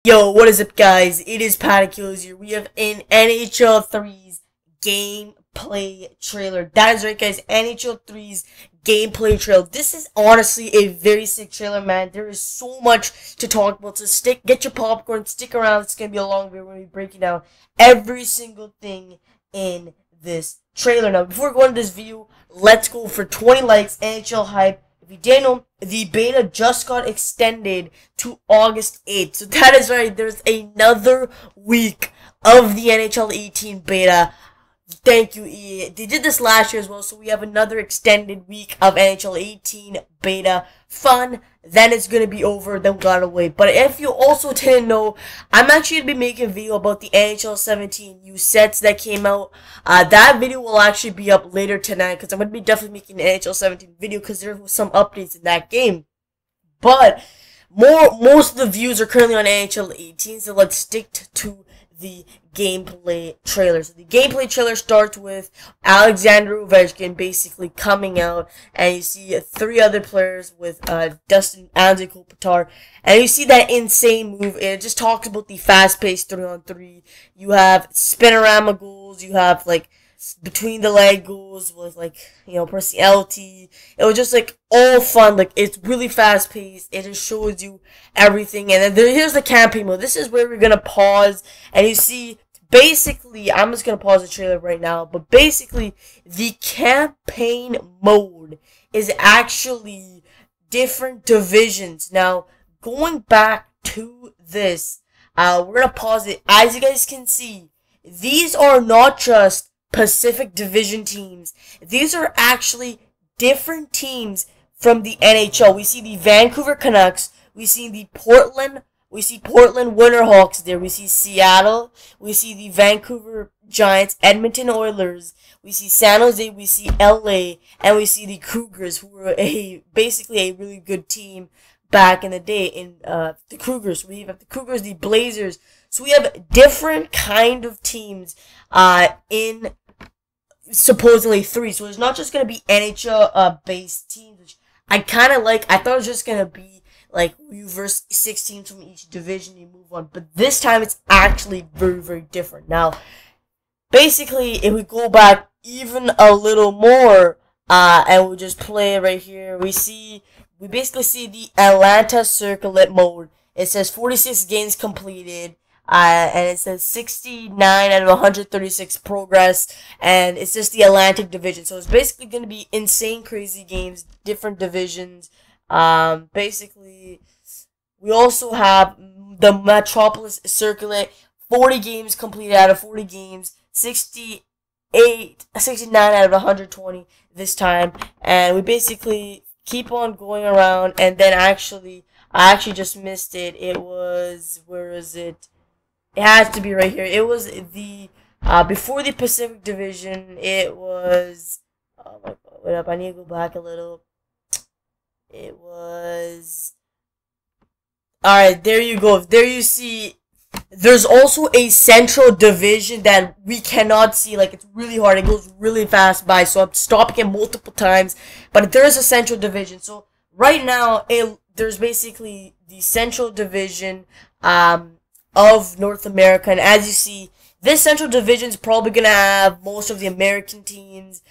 Yo, what is up, guys? It is PaddaKillz here. We have an NHL 3's gameplay trailer. That is right, guys. NHL 3's gameplay trailer. This is honestly a very sick trailer, man. There is so much to talk about. So get your popcorn, stick around. It's gonna be a long video. We're gonna be breaking down every single thing in this trailer. Now, before we go into this video, let's go for 20 likes. NHL hype. If you didn't know, the beta just got extended to August 8th. So that is right, there's another week of the NHL 18 beta. Thank you, EA. They did this last year as well, so we have another extended week of NHL 18 beta fun. Then it's gonna be over, then we gotta wait. But if you also didn't know, I'm actually gonna be making a video about the NHL 17 new sets that came out. That video will actually be up later tonight, because I'm gonna be definitely making an NHL 17 video, because there was some updates in that game. But most of the views are currently on NHL 18, so let's stick to the gameplay trailer. So the gameplay trailer starts with Alexander Ovechkin basically coming out, and you see three other players with Dustin Kopitar, and you see that insane move. It just talks about the fast-paced 3-on-3. You have spinorama goals. You have like between the leg goals with pressing LT. It was just like all fun. Like, it's really fast paced. It just shows you everything. And then here's the campaign mode. This is where we're gonna pause, and you see basically, I'm just gonna pause the trailer right now, but basically the campaign mode is actually different divisions. Now, going back to this, we're gonna pause it. As you guys can see, these are not just Pacific Division teams. These are actually different teams from the NHL. We see the Vancouver Canucks. We see Portland Winterhawks there. We see Seattle. We see the Vancouver Giants, Edmonton Oilers. We see San Jose. We see LA, and we see the Cougars, who were basically a really good team back in the day. In the Cougars, we have the Cougars, the Blazers. So we have different kind of teams in supposedly 3. So it's not just going to be NHL based teams, which I kind of like. I thought it was just going to be like you verse 6 teams from each division, you move on. But this time it's actually very, very different. Now, basically, if we go back even a little more, and we just play right here, we basically see the Atlanta Circlet mode. It says 46 games completed. And it says 69 out of 136 progress, and it's just the Atlantic Division. So it's basically going to be insane, crazy games, different divisions. Basically, we also have the Metropolis Circuit, 40 games completed out of 40 games, 69 out of 120 this time, and we basically keep on going around. And then I actually just missed it. It was, where is it? It has to be right here. It was the, before the Pacific Division, it was, oh my god, wait up, I need to go back a little. It was, alright, there you go. There you see, there's also a Central Division that we cannot see. Like, it's really hard. It goes really fast by, so I'm stopping it multiple times. But there is a Central Division. So, right now, there's basically the Central Division, of North America, and as you see, this Central Division is probably gonna have most of the American teams.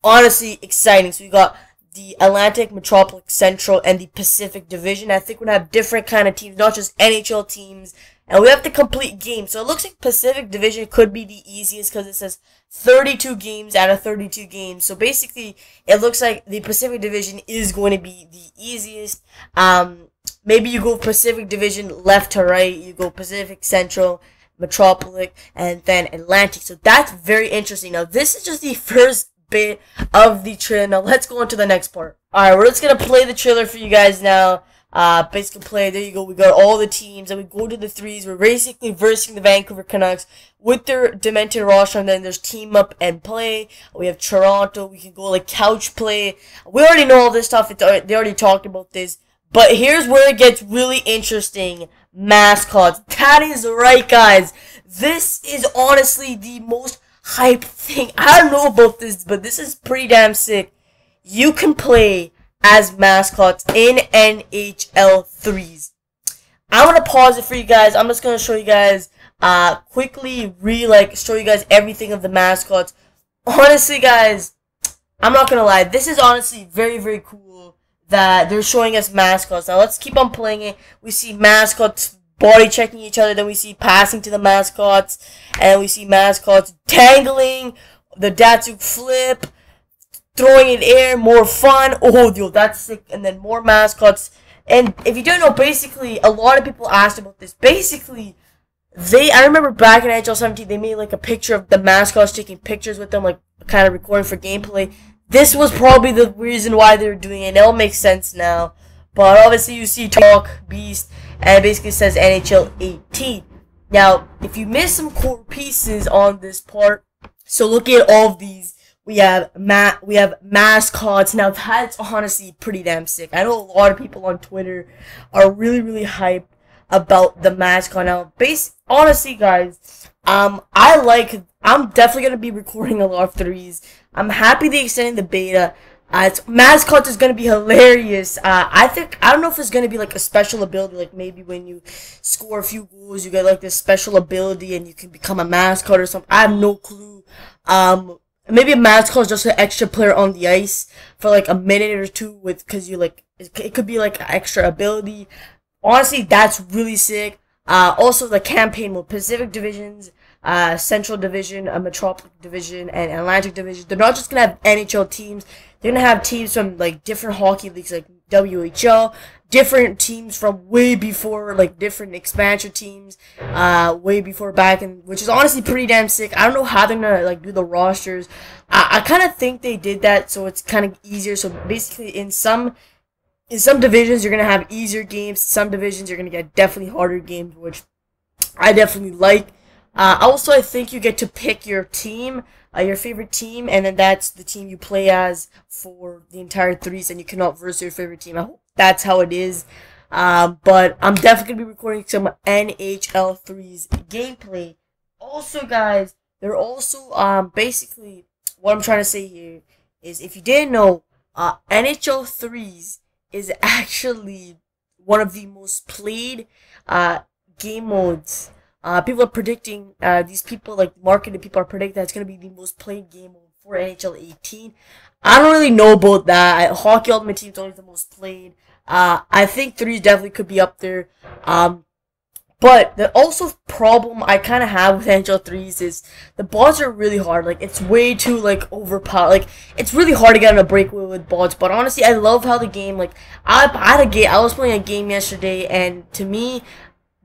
Honestly, exciting. So we got the Atlantic, Metropolis, Central, and the Pacific Division. I think we're gonna have different kind of teams, not just NHL teams, and we have to complete games. So it looks like Pacific Division could be the easiest, because it says 32 games out of 32 games. So basically, it looks like the Pacific Division is going to be the easiest. Maybe you go Pacific Division left to right, you go Pacific, Central, Metropolis, and then Atlantic. So that's very interesting. Now, this is just the first bit of the trailer. Now, let's go on to the next part. Alright, we're just going to play the trailer for you guys now. Basically play, there you go, we got all the teams, and we go to the 3s. We're basically versing the Vancouver Canucks with their demented roster, and then there's team up and play. We have Toronto, we can go like couch play. We already know all this stuff, they already talked about this. But here's where it gets really interesting. Mascots. That is right, guys. This is honestly the most hype thing. I don't know about this, but this is pretty damn sick. You can play as mascots in NHL 3s. I'm gonna pause it for you guys. I'm just gonna show you guys, quickly show you guys everything of the mascots. Honestly, guys, I'm not gonna lie. This is honestly very, very cool that they're showing us mascots. Now let's keep on playing it. We see mascots body checking each other. Then we see passing to the mascots, and we see mascots tangling. The Datsuk flip, throwing in air, more fun. Oh, yo, that's sick. And then more mascots. And if you don't know, basically, a lot of people asked about this. Basically, I remember back in NHL 17, they made like a picture of the mascots taking pictures with them, like kind of recording for gameplay. This was probably the reason why they were doing it. It all makes sense now. But obviously, you see Talk, Beast, and it basically says NHL 18. Now, if you missed some core pieces on this part, so look at all of these. We have mascots. Now that's honestly pretty damn sick. I know a lot of people on Twitter are really, really hyped about the mascot. Now, honestly, guys, I'm definitely gonna be recording a lot of threes. I'm happy they extended the beta. Mascots is gonna be hilarious. I don't know if it's gonna be like a special ability, like maybe when you score a few goals, you get like this special ability and you can become a mascot or something. I have no clue. Maybe a mascot is just an extra player on the ice for like a minute or two because you like, it could be like an extra ability. Honestly, that's really sick. Also the campaign mode, Pacific Divisions, Central Division, Metropolitan Division, and Atlantic Division. They're not just gonna have NHL teams. They're gonna have teams from like different hockey leagues, like WHL, different teams from way before, like different expansion teams, way before back, and which is honestly pretty damn sick. I don't know how they're gonna like do the rosters. I kind of think they did that so it's kind of easier. So basically, in some divisions you're gonna have easier games. Some divisions you're gonna get definitely harder games, which I definitely like. Also, I think you get to pick your team, your favorite team, and then that's the team you play as for the entire threes, and you cannot verse your favorite team. I hope that's how it is. But I'm definitely going to be recording some NHL threes gameplay. Also, guys, they're also, basically, what I'm trying to say here is, if you didn't know, NHL threes is actually one of the most played, game modes. People are predicting, these people, like marketing people, are predicting that it's going to be the most played game mode for NHL 18. I don't really know about that. Hockey Ultimate Team is always the most played. I think 3 definitely could be up there. But the also problem I kind of have with NHL 3s is the bots are really hard. Like, it's way too, like, overpowered. Like, it's really hard to get on a breakaway with bots. But honestly, I love how the game, like, I was playing a game yesterday, and to me,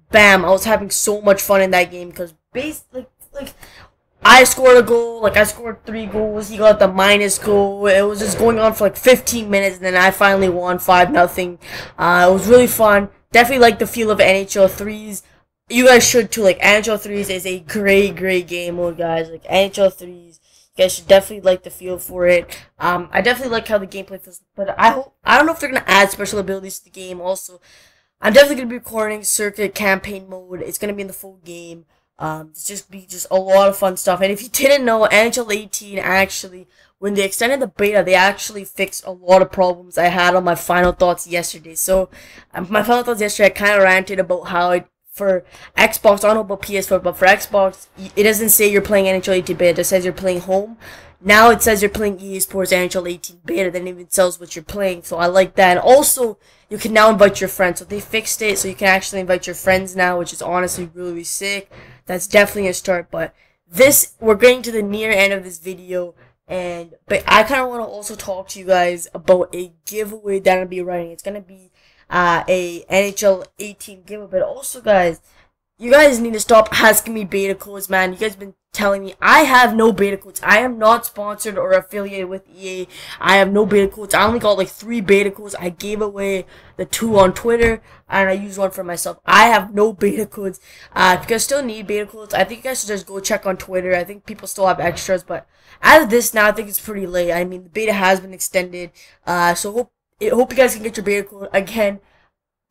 bam, I was having so much fun in that game because I scored a goal, like I scored 3 goals, he got the minus goal. It was just going on for like 15 minutes, and then I finally won 5-0. It was really fun. Definitely like the feel of NHL 3s. You guys should too. Like, NHL 3s is a great game mode, guys. Like, NHL 3s, you guys should definitely like the feel for it. I definitely like how the gameplay feels, but I don't know if they're gonna add special abilities to the game. Also, I'm definitely going to be recording Circuit Campaign Mode. It's going to be in the full game. It's just a lot of fun stuff. And if you didn't know, NHL 18 actually, when they extended the beta, they actually fixed a lot of problems I had on my final thoughts yesterday. So, my final thoughts yesterday, I kind of ranted about how for Xbox, I don't know about PS4, but for Xbox, it doesn't say you're playing NHL 18 beta. It just says you're playing home. Now it says you're playing EA Sports NHL 18 beta, then it even tells what you're playing, so I like that. And also, you can now invite your friends, so they fixed it, so you can actually invite your friends now, which is honestly really sick. That's definitely a start, but we're getting to the near end of this video, but I kind of want to also talk to you guys about a giveaway that I'll be running. It's going to be a NHL 18 giveaway, but also, guys, you guys need to stop asking me beta codes, man. You guys have been telling me I have no beta codes. I am not sponsored or affiliated with EA. I have no beta codes. I only got like 3 beta codes. I gave away the 2 on Twitter, and I used 1 for myself. I have no beta codes. If you guys still need beta codes, I think you guys should just go check on Twitter. I think people still have extras, but as of this now, I think it's pretty late. I mean, the beta has been extended. So hope you guys can get your beta code. Again,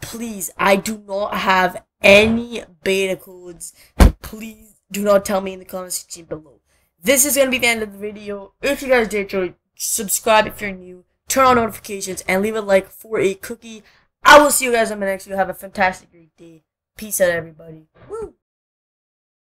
please, I do not have any beta codes. Please do not tell me in the comment section below. This is going to be the end of the video. If you guys did enjoy, subscribe if you're new, turn on notifications, and leave a like for a cookie. I will see you guys on the next video. Have a fantastic great day. Peace out, everybody. Woo!